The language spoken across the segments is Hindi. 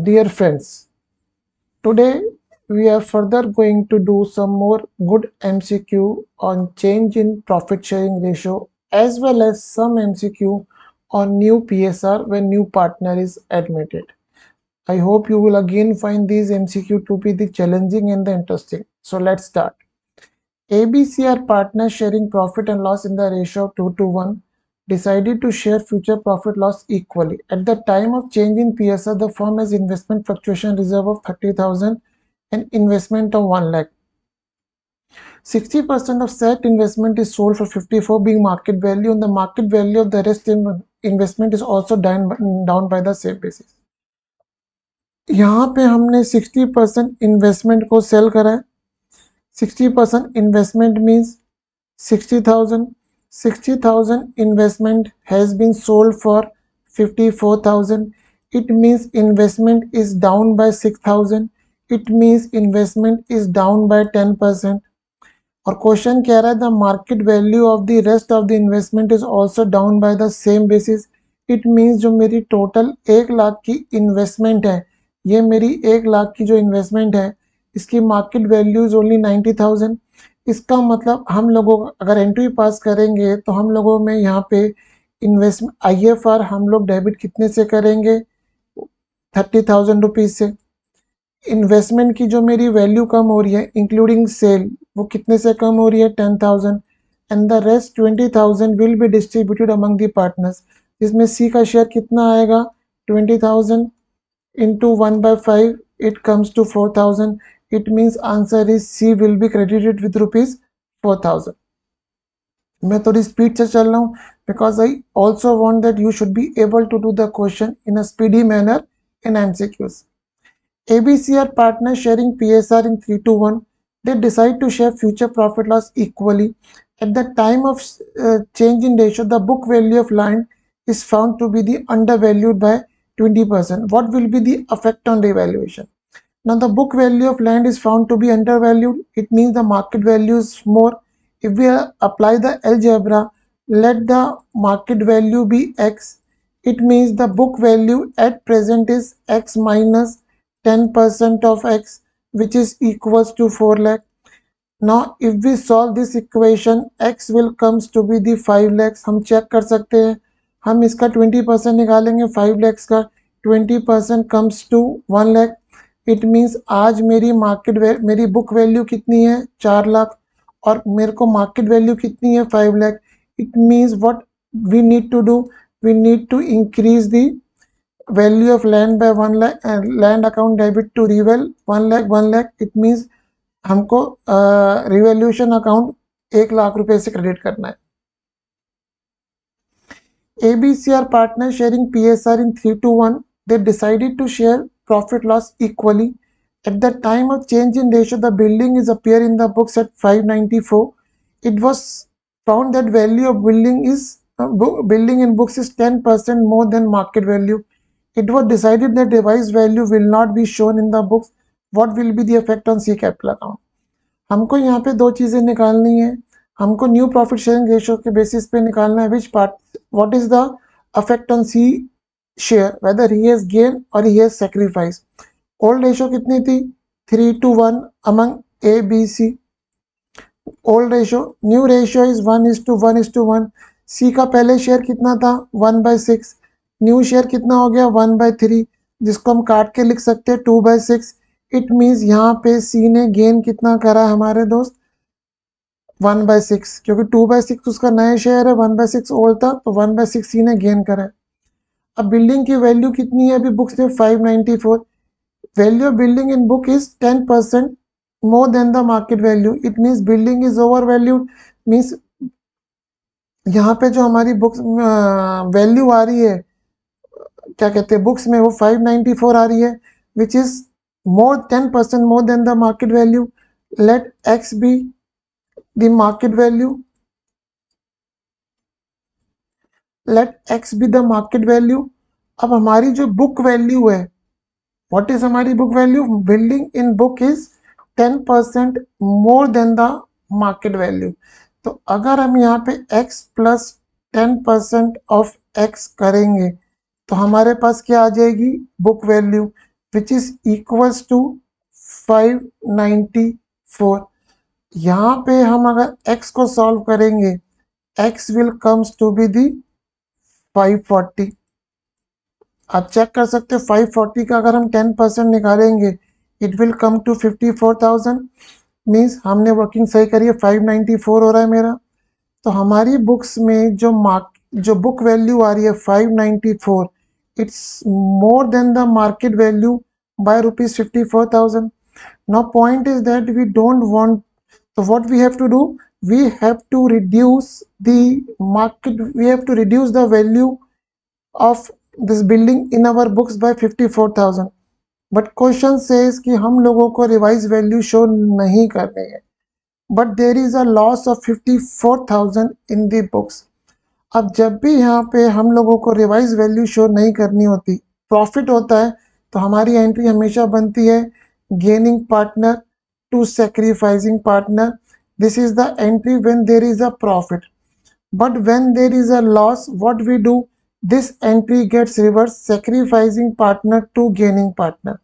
Dear friends, today we are further going to do some more good MCQ on change in profit sharing ratio as well as some MCQ on new PSR when new partner is admitted. I hope you will again find these MCQ to be the challenging and the interesting. So let's start. ABC are partners sharing profit and loss in the ratio of 2 to 1, decided to share future profit loss equally. At the time of change in PSR, the firm has investment fluctuation reserve of 30,000 and investment of 1 lakh. 60% of said investment is sold for 54 being market value, and the market value of the rest investment is also down by the same basis. यहाँ पे हमने 60% इन्वेस्टमेंट को सेल करा है. 60% investment means 60,000. 60,000 investment has been sold for 54,000. It means investment is down by 6,000. It means investment is down by 10%. और क्वेश्चन कह रहा है the market value of the rest of the investment is also down by the same basis. It means जो मेरी टोटल 1 लाख की इन्वेस्टमेंट है, ये मेरी 1 लाख की जो इन्वेस्टमेंट है इसकी मार्केट वैल्यू इज ओनली 90,000. इसका मतलब हम लोगों अगर एंट्री पास करेंगे तो हम लोगों में यहाँ पे इन्वेस्टमेंट IFR हम लोग डेबिट कितने से करेंगे, 30,000 रुपीज़ से. इन्वेस्टमेंट की जो मेरी वैल्यू कम हो रही है इंक्लूडिंग सेल, वो कितने से कम हो रही है, 10,000. And the rest 20,000 will be distributed among the partners. इसमें सी का शेयर कितना आएगा, 20,000 into 1/5, it comes to 4,000. It means answer is C will be credited with rupees 4,000. मैं थोड़ी स्पीड से चल रहा हूँ because I also want that you should be able to do the question in a speedy manner in MCQs. ABC are partners sharing PSR in 3 to 1. They decide to share future profit loss equally. At the time of change in ratio, the book value of land is found to be the undervalued by 20%. What will be the effect on revaluation? Now the book value of land is found to be undervalued. It means the market value is more. If we apply the algebra, let the market value be X. It means the book value at present is X minus 10% of X, which is equals to 4 lakh. Now if we solve this equation, X will comes to be the 5 lakhs. हम चेक कर सकते हैं, हम इसका 20% निकालेंगे 5 lakhs का, 20% comes to 1 lakh. It means आज मेरी मेरी बुक वैल्यू कितनी है, 4 लाख, और मेरे को मार्केट वैल्यू कितनी है, 5 lakh. It means what we need to do, we need to increase the value of land by 1 lakh. Land account debit to reval 1 lakh 1 lakh. It means हमको रिवैल्यूएशन अकाउंट 1 लाख रुपए से क्रेडिट करना है. ABC are partners sharing PSR in 3 to 1. They decided to share profit loss equally. At the time of change in ratio, the building is appear in the books at 594. It was found that value of building in books is 10% more than market value. It was decided that revised value will not be shown in the books. What will be the effect on C capital account? हमको यहाँ पे दो चीज़ें निकालनी है. हमको न्यू प्रॉफिट शेयरिंग रेशियो के बेसिस पे निकालना है which part, what is the affect on C share, whether he has gain और he has sacrifice. Old ratio कितनी थी, 3 to 1 among A B C. Old ratio, new ratio is 1:1:1. C का पहले शेयर कितना था, 1/6. न्यू शेयर कितना हो गया, 1/3, जिसको हम काट के लिख सकते हैं 2/6. इट मीन्स यहाँ पे सी ने गेन कितना करा हमारे दोस्त, 1/6, क्योंकि 2/6 उसका नया शेयर है, 1/6 ओल्ड था, तो 1/6 सी ने गेन करा है. अब बिल्डिंग की वैल्यू कितनी है अभी बुक्स में, 594. Value of building in book is 10% more than the market value. It means building is over valued. Means यहाँ पे जो हमारी बुक्स वैल्यू आ रही है, क्या कहते हैं बुक्स में, वो 594 आ रही है, which is more 10% more than the market value. Let X be the market value. Let X be the market value. अब हमारी जो बुक वैल्यू है, what is हमारी book value, building in book is 10% more than the market value. तो अगर हम यहाँ पे X plus 10% of X करेंगे तो हमारे पास क्या आ जाएगी, book value, which is equals to 594। यहाँ पे हम अगर x को सॉल्व करेंगे, x will comes to be the 540। आप चेक कर सकते हो 540 का अगर हम 10% निकालेंगे it will come to 54,000। Means हमने वर्किंग सही करी है, 594 हो रहा है मेरा। तो हमारी बुक्स में जो बुक वैल्यू आ रही है 594, it's more than the market value by rupees 54,000। Now point is that we don't want, so what we have to do, we have to reduce the market, we have to reduce the value of this building in our books by 54,000। But question says कि हम लोगों को रिवाइज वैल्यू शो नहीं करनी है, but there is a loss of 54,000 in the books. अब जब भी यहाँ पे हम लोगों को रिवाइज वैल्यू शो नहीं करनी होती, प्रॉफिट होता है, तो हमारी एंट्री हमेशा बनती है gaining partner to sacrificing partner. This is the entry when there is a profit, but when there is a loss what we do, this entry gets reverse sacrificing partner to gaining partner.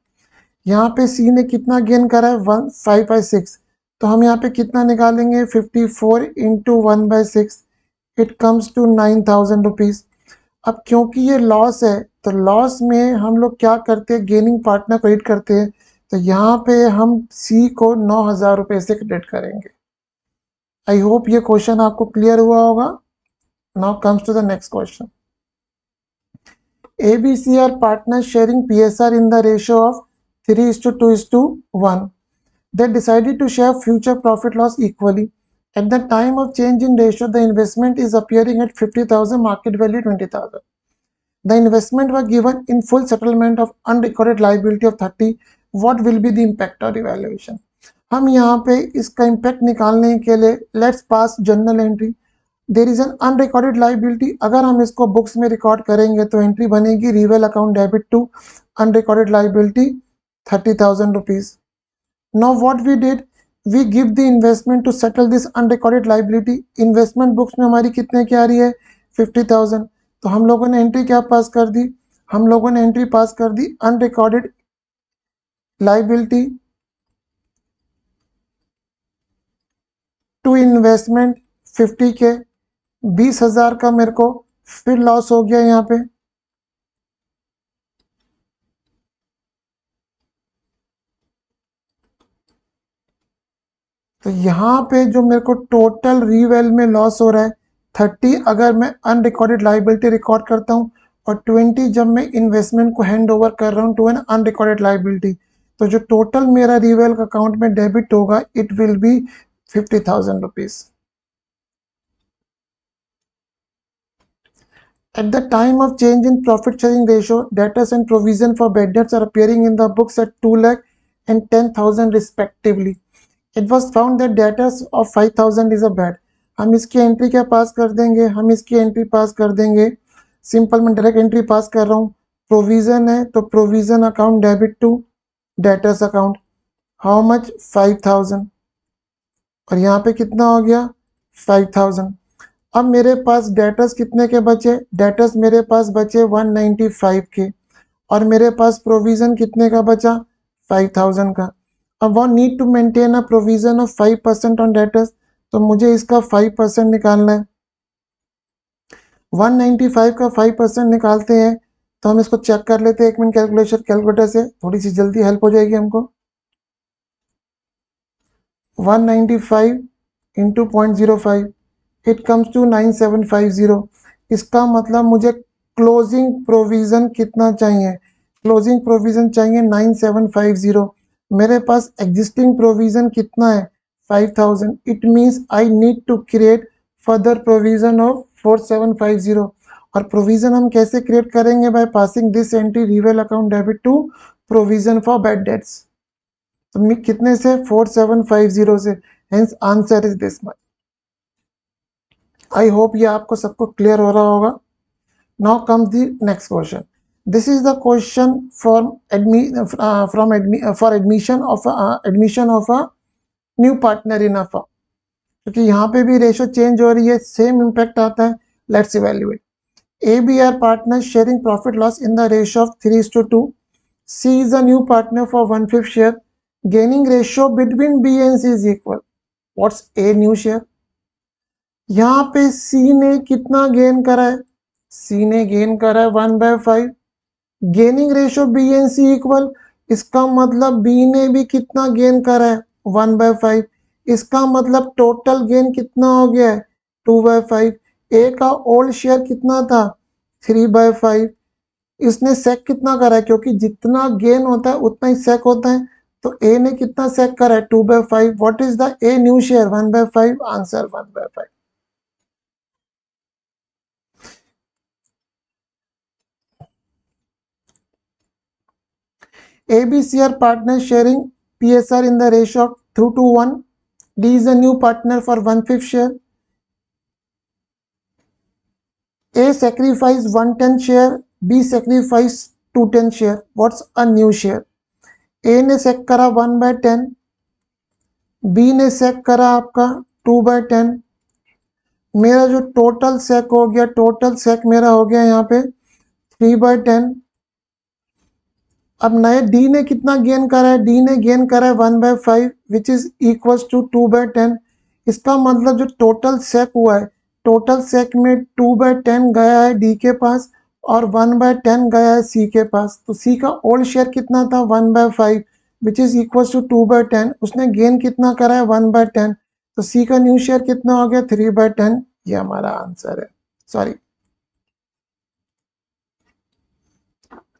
यहाँ पे सी ने कितना गेन करा है 1,5/6, तो हम यहाँ पे कितना निकालेंगे 54 into 1/6, it comes to 9,000 rupees. अब क्योंकि ये लॉस है तो लॉस में हम लोग क्या करते हैं, गेनिंग पार्टनर क्रेडिट करते हैं, तो यहाँ पे हम सी को 9,000 रुपये से क्रेडिट करेंगे। आई होप ये क्वेश्चन आपको क्लियर हुआ होगा। Now comes to the next question. ABC are partners sharing PSR in the ratio of 3:2:1. They decided to share future profit loss equally. At the time of change in ratio, the investment is appearing at 50,000, market value 20,000. The investment was given in full settlement of unrecorded liability of 30. What will be the impact or evaluation? हम यहाँ पे इसका इम्पैक्ट निकालने के लिए let's pass journal entry. There is an unrecorded liability, अगर हम इसको बुक्स में रिकॉर्ड करेंगे तो एंट्री बनेगी रिवेल account debit to unrecorded liability 30,000 rupees. Now what we did, we give the investment to settle this unrecorded liability. Investment books में हमारी कितने की आ रही है 50,000, तो हम लोगों ने एंट्री क्या पास कर दी, हम लोगों ने एंट्री पास कर दी अनरिकॉर्डेड लाइबिलिटी टू इन्वेस्टमेंट 50 के, 20,000 का मेरे को फिर लॉस हो गया यहाँ पे। तो यहाँ पे जो मेरे को टोटल रीवैल में लॉस हो रहा है 30 अगर मैं अनरिकॉर्डेड लाइबिलिटी रिकॉर्ड करता हूँ, और 20 जब मैं इन्वेस्टमेंट को हैंड ओवर कर रहा हूँ टू एन अनरिकॉर्डेड लाइबिलिटी, तो जो टोटल मेरा रीवैल का अकाउंट में डेबिट होगा it will be 50,000 rupees. At the time of change in profit sharing ratio, debtors and provision for bad debts are appearing in the books at 2 lakh and 10,000 respectively. It was found that debtors of 5,000 is a bad. हम इसकी एंट्री क्या पास कर देंगे, हम इसकी एंट्री पास कर देंगे, सिंपल मैं डायरेक्ट एंट्री पास कर रहा हूँ। प्रोविजन है तो provision account debit to debtors account, how much 5,000, और यहाँ पे कितना हो गया 5,000। अब मेरे पास डेटर्स कितने के बचे, डेटर्स मेरे पास बचे 195 के, और मेरे पास प्रोविजन कितने का बचा 5,000 का। अब one need to maintain a provision of 5% on debtors, तो मुझे इसका 5% निकालना है। 195 का 5% निकालते हैं, तो हम इसको चेक कर लेते हैं 1 मिनट कैलकुलेटर से, थोड़ी सी जल्दी हेल्प हो जाएगी हमको। 195 इंटू 0.05, इट कम्स टू 9750। इसका मतलब मुझे क्लोजिंग प्रोविजन कितना चाहिए, क्लोजिंग प्रोविजन चाहिए 9750। मेरे पास एग्जिस्टिंग प्रोविजन कितना है 5,000, it means I need to create further provision of 4750। और प्रोविजन हम कैसे क्रिएट करेंगे, by passing this entry reval account debit to provision for bad debts. तो कितने से 4750 से, hence answer is this much. I hope ये आपको सबको क्लियर हो रहा होगा। Now comes the next question. This is the question for admission of a new partner in a firm, क्योंकि यहाँ पे भी रेशो चेंज हो रही है, सेम इम्पैक्ट आता है। Let's evaluate. ABR partners sharing profit loss in the ratio of 3:2. C is a new partner for 1/5 share. Gaining ratio between B and C is equal. What's A new share? यहाँ पे C ने कितना गेन करा है? C ने गेन करा है 1/5. Gaining ratio B and C equal, इसका मतलब बी ने भी कितना गेन करा है 1/5. इसका मतलब टोटल गेन कितना हो गया है 2/5. ए का ओल्ड शेयर कितना था 3/5. इसने सेक कितना करा है, क्योंकि जितना गेन होता है उतना ही सेक होता है, तो ए ने कितना सेक करा है 2/5. What is the a new share 1/5. Answer 1/5. ABC are partners sharing PSR in the ratio of 2:1. D is a new partner for 1/5 share. A sacrifice 110 share, B sacrifice 210 share. What's a new share? A ने सेक करा 1/10, B ने सेक करा आपका 2/10. मेरा जो टोटल सेक हो गया, टोटल सेक मेरा हो गया यहाँ पे 3/10. अब नए डी ने कितना गेन करा है, डी ने गेन करा है 1/5 विच इज इक्वल्स टू 2/10. इसका मतलब जो टोटल सेक हुआ है, टोटल सेक में 2/10 गया है डी के पास और 1/10 गया है सी के पास. तो सी का ओल्ड शेयर कितना था 1/5 विच इज इक्वल्स टू 2/10. उसने गेन कितना करा है 1/10, तो सी का न्यू शेयर कितना हो गया 3/10. ये हमारा आंसर है. सॉरी,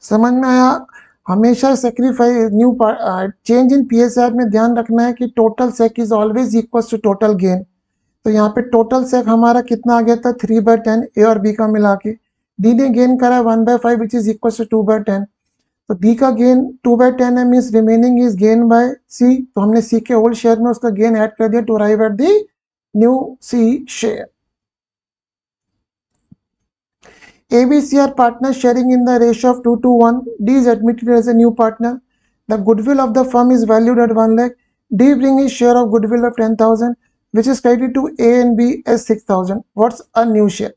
समझ में आया? हमेशा sacrifice new change in PSR में ध्यान रखना है कि total sac is always equal to total gain. तो यहाँ पे टोटल सेक हमारा कितना आ गया था 3/10 ए और बी का मिला के. डी ने गेन करा 1/5 विच इज इक्वल टू 2/10. तो डी का गेन 2/10 है, means remaining is gain by C. तो हमने सी के होल शेयर में उसका गेन ऐड कर दिया to arrive at the new C share. ABC are partners sharing in the ratio of 2:1. D is admitted as a new partner. The goodwill of the firm is valued at 1 lakh. D bring his share of goodwill of 10,000, which is credited to A and B as 6,000. What's a new share?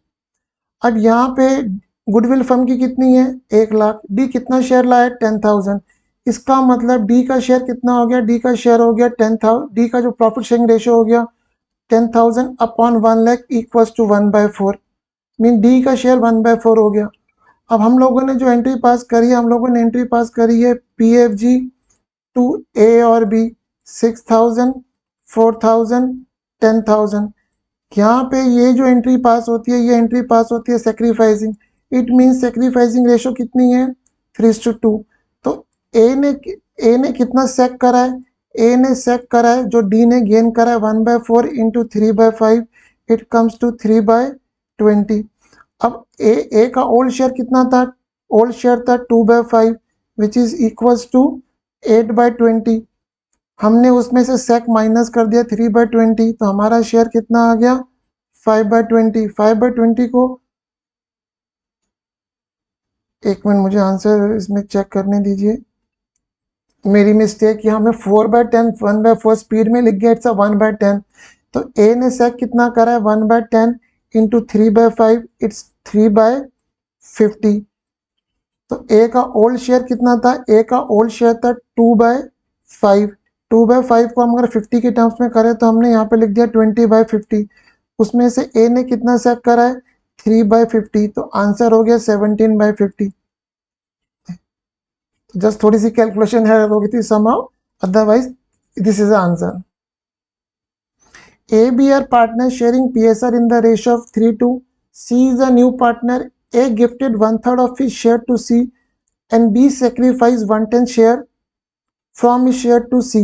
अब यहाँ पे गुडविल फर्म की कितनी है 1 लाख. डी कितना शेयर लाया 10,000. इसका मतलब डी का शेयर कितना हो गया, डी का शेयर हो गया 10,000. डी का जो प्रॉफिट शेयरिंग रेशियो हो गया 10,000 upon 1 lakh equals to 1/4. Mean D का शेयर 1/4 हो गया. अब हम लोगों ने जो एंट्री पास करी है, हम लोगों ने एंट्री पास करी है PFG टू ए और बी 6,000, 4,000, 10,000. यहाँ पे ये जो एंट्री पास होती है, ये एंट्री पास होती है sacrificing. It means sacrificing ratio कितनी है 3:2. तो ए ने कितना सेक करा है, ए ने सेक करा है जो डी ने गेन करा है 1/4 इंटू 3/5. It comes to 3/20. अब ए का ओल्ड शेयर कितना था, ओल्ड शेयर था 2/5 विच इज इक्वल्स टू 8/20. हमने उसमें से सेक माइनस कर दिया 3/20, तो हमारा शेयर कितना आ गया 5/20. 5/20 को एक मिनट मुझे आंसर इसमें चेक करने दीजिए, मेरी मिस्टेक. यहाँ में 4/10 1/4 स्पीड में लिख गया, इट्स 1/10. तो ए ने सेक कितना करा है 1/10 इंटू 3/5, इट्स 3/50. तो ए का ओल्ड शेयर कितना था, ए का ओल्ड शेयर था 2/5. 2/5 को हम अगर 50 के टर्म्स में करें तो हमने यहाँ पे लिख दिया 20/50. उसमें से ए ने कितना सेक करा है 3/50, तो आंसर हो गया 17/50. जस्ट थोड़ी सी कैलकुलेशन है हो गई थी somehow, otherwise this is the answer. A, B are partners sharing PSR in the ratio of 3:2. C is a new partner. A gifted 1/3 of his share to C and B sacrificed 1/10 share from his share to C.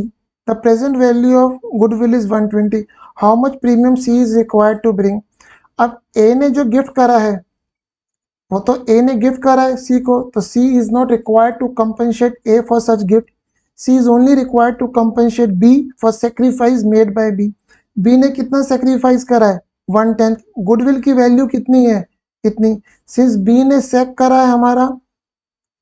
The present value of goodwill is 120. How much premium C is required to bring? अब A ने जो गिफ्ट करा है वो तो A ने गिफ्ट करा है C को, तो C is not required to compensate A for such gift. C is only required to compensate B for sacrifice made by B. B ने कितना सेक्रीफाइस करा है 1/10. गुडविल की वैल्यू कितनी है इतनी. सिंस B ने सेक करा है हमारा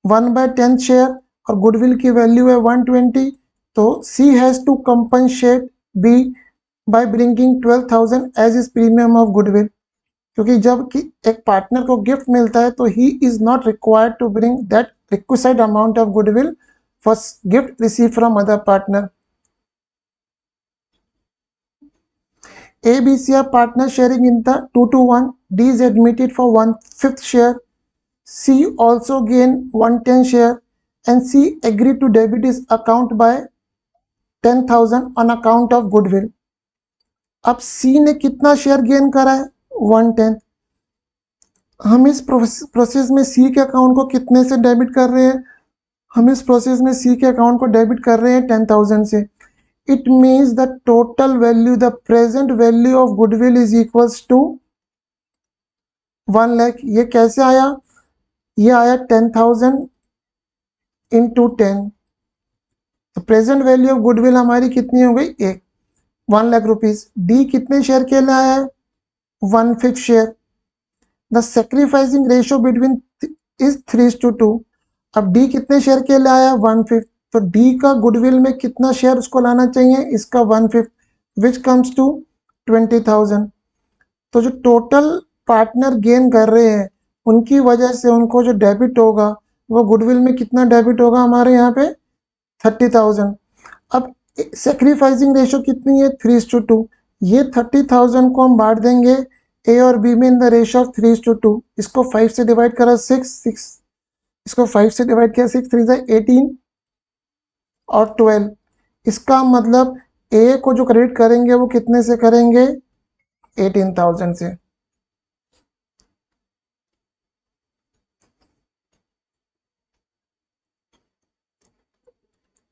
1/10 शेयर और गुडविल की वैल्यू है 120, तो C has to compensate B by bringing 12,000 as his premium of goodwill. क्योंकि जब कि एक पार्टनर को गिफ्ट मिलता है तो he is not required to bring that requisite amount of goodwill for gift receive from other partner. A, B, C are partner sharing in the 2-1. D is admitted for 1/5 share. C also gain 1/10 share and C agreed to debit his account by 10,000 on account of goodwill. अब C ने कितना शेयर गेन करा है? 1/10. हम इस प्रोसेस में C के अकाउंट को कितने से डेबिट कर रहे हैं? हम इस प्रोसेस में C के अकाउंट को डेबिट कर रहे हैं 10,000 से. It means the total value, the present value of goodwill is equals to 1 lakh. ये कैसे आया? ये आया 10,000 इंटू 10. तो प्रेजेंट वैल्यू ऑफ गुडविल हमारी कितनी हो गई? 1 लाख रुपीज. डी कितने शेयर के लिए आया है? 1/5 share. The sacrificing ratio between is 3:2. अब डी कितने शेयर के लिए आया? 1/5. तो डी का गुडविल में कितना शेयर उसको लाना चाहिए? इसका 1/5 विच कम्स टू 20,000. तो जो टोटल पार्टनर गेन कर रहे हैं उनकी वजह से उनको जो डेबिट होगा वो गुडविल में कितना डेबिट होगा? हमारे यहाँ पे 30,000. अब सेक्रीफाइसिंग रेशियो कितनी है? 3:2. ये 30,000 को हम बांट देंगे ए और बी में इन द रेशियो ऑफ 3:2. इसको 5 से डिवाइड करा 6. इसको 5 से डिवाइड किया 6 3 18 और 12. इसका मतलब ए को जो क्रेडिट करेंगे वो कितने से करेंगे? 18,000 से.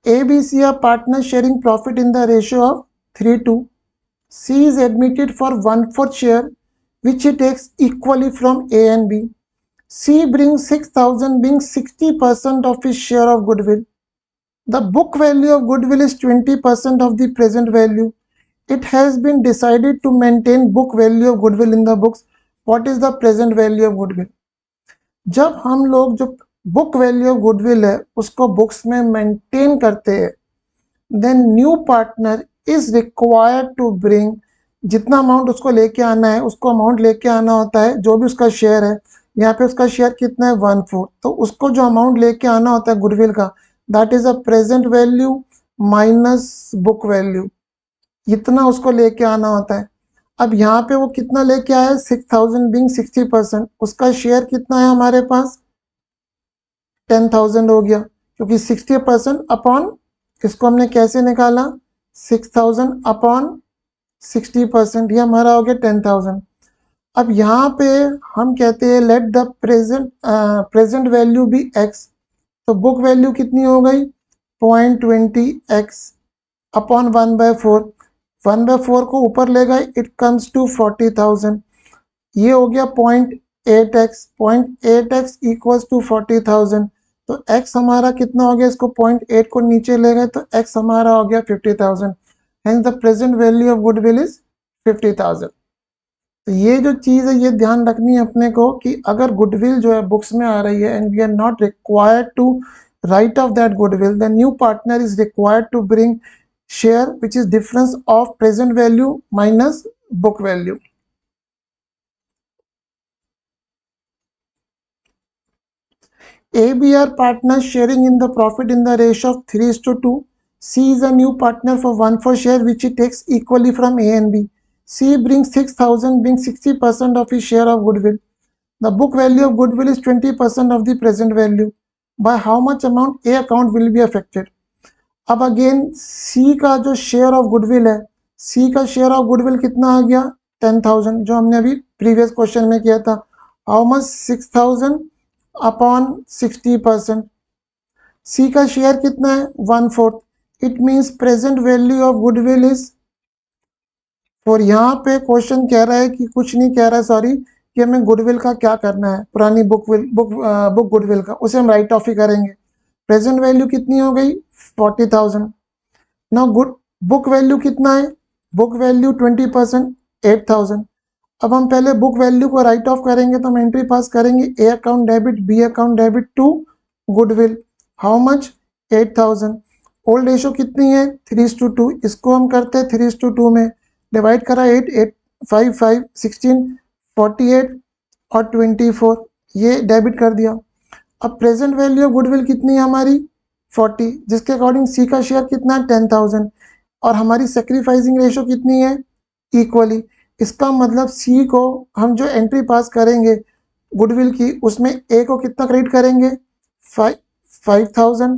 A, B, C are partners sharing profit in the ratio of 3:2. C is admitted for 1/4 share which he takes equally from A and B. C brings 6,000 being 60% of his share of goodwill. The book value of goodwill is 20% of the present value. It has been decided to maintain book value of goodwill in the books. What is the present value of goodwill? जब हम लोग जो बुक वैल्यू ऑफ गुडविल है उसको बुक्स में मेंटेन करते हैं, then new partner is required to bring, जितना अमाउंट उसको लेके आना है उसको अमाउंट लेके आना होता है, जो भी उसका शेयर है. यहाँ पे उसका शेयर कितना है? 1/4. तो उसको जो अमाउंट लेके आना होता है गुडविल का, that is a present value minus book value. इतना उसको लेके आना होता है. अब यहाँ पे वो कितना लेके आया? 6,000 बीइंग 60%. उसका शेयर कितना है हमारे पास? 10,000 हो गया, क्योंकि 60% अपॉन, इसको हमने कैसे निकाला? 6,000 अपॉन 60%, ये हमारा हो गया 10,000. अब यहाँ पे हम कहते हैं let the present value be x. तो बुक वैल्यू कितनी हो गई? 0.20x upon 1/4. 1/4 को ऊपर ले गए, इट कम्स टू 40,000. ये हो गया 0.8x. 0.8x equals to 40,000. तो x हमारा कितना हो गया? इसको 0.8 को नीचे ले गए तो x हमारा हो गया 50,000. Hence the present value of goodwill is 50,000. तो ये जो चीज़ है ये ध्यान रखनी है अपने को कि अगर गुडविल जो है बुक्स में आ रही है and we are not required to write off that goodwill, the new partner is required to bring share which is difference of present value minus book value. A, B are partners sharing in the profit in the ratio of 3:2. C is a new partner for 1/4 share which he takes equally from A and B. C brings 6,000 being 60% of his share of goodwill. The book value of goodwill is 20% of the present value. By how much amount A account will be affected? अब अगेन C का जो शेयर ऑफ गुडविल है, C का शेयर ऑफ गुडविल कितना आ गया? 10,000, जो हमने अभी प्रीवियस क्वेश्चन में किया था. How much? 6,000 अपॉन 60%. C का शेयर कितना है? 1/4. It means present value of goodwill is, और यहाँ पे क्वेश्चन कह रहा है कि कुछ नहीं कह रहा है, सॉरी, कि हमें गुडविल का क्या करना है, पुरानी बुक गुडविल का, उसे हम राइट ऑफ ही करेंगे. प्रेजेंट वैल्यू कितनी हो गई? 40,000. नाउ बुक वैल्यू कितना है? Book value 20%, 8,000. अब हम पहले बुक वैल्यू को राइट ऑफ करेंगे तो हम एंट्री पास करेंगे A account debit, B account debit to goodwill. How much? 8,000. Old ratio कितनी है? 3:2. इसको हम करते हैं 3:2 में, डिवाइड करा 8 8 5 5 16 48 और 24 ये डेबिट कर दिया। अब प्रेजेंट वैल्यू ऑफ गुडविल कितनी है हमारी 40, जिसके अकॉर्डिंग सी का शेयर कितना है 10,000 और हमारी सेक्रीफाइसिंग रेशो कितनी है इक्वली। इसका मतलब सी को हम जो एंट्री पास करेंगे गुडविल की उसमें ए को कितना क्रेडिट करेंगे 5,000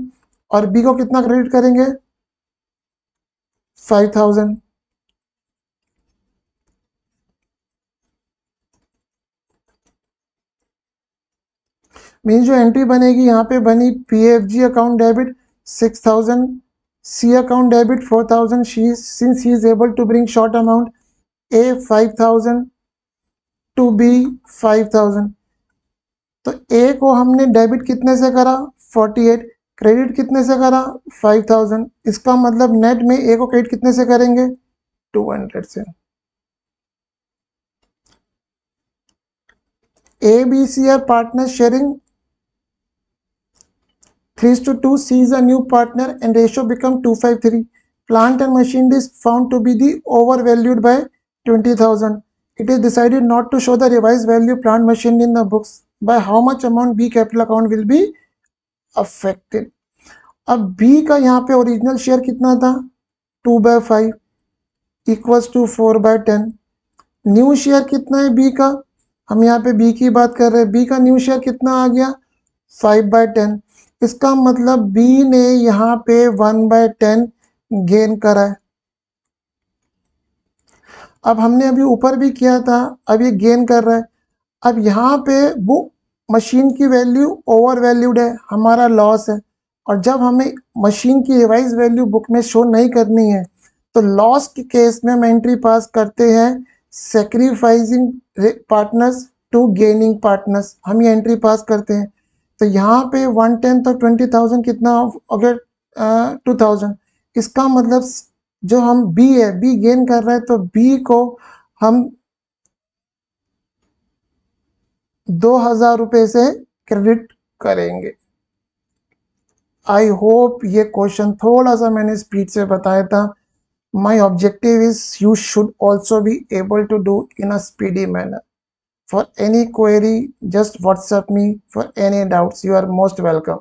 और बी को कितना क्रेडिट करेंगे 5,000। मीन जो एंट्री बनेगी यहाँ पे बनी PFG account debit 6,000, C account debit 4,000 since he is able to bring short amount, A 5,000 to B 5,000। तो ए को हमने डेबिट कितने से करा 48, क्रेडिट कितने से करा 5,000। इसका मतलब नेट में ए को क्रेडिट कितने से करेंगे 200 से। A B C are partner sharing 3:2, C is a new partner and ratio become 2:3. Plant and machinery is found to be the overvalued by 20,000. It is decided not to show the revised value of plant machinery in the books. By how much amount B capital account will be affected? अब B का यहाँ पे ओरिजिनल शेयर कितना था 2/5 इक्वल्स टू 4/10। न्यू शेयर कितना है B का, हम यहाँ पे B की बात कर रहे हैं, B का न्यू शेयर कितना आ गया 5/10। इसका मतलब B ने यहाँ पे 1/10 गेन करा है। अब हमने अभी ऊपर भी किया था, अब ये गेन कर रहा है। अब यहाँ पे वो मशीन की वैल्यू ओवर वैल्यूड है, हमारा लॉस है। और जब हमें मशीन की रिवाइज वैल्यू बुक में शो नहीं करनी है तो लॉस के केस में हम एंट्री पास करते हैं sacrificing partners to gaining partners, हम ये एंट्री पास करते हैं। तो यहाँ पे 1/10 तो 20,000 कितना अगर 2,000, इसका मतलब जो हम बी है बी गेन कर रहे हैं तो बी को हम 2,000 रुपये से क्रेडिट करेंगे। आई होप ये क्वेश्चन थोड़ा सा मैंने स्पीड से बताया था। My objective is you should also be able to do in a speedy manner. For any query, just WhatsApp me. For any doubts, you are most welcome.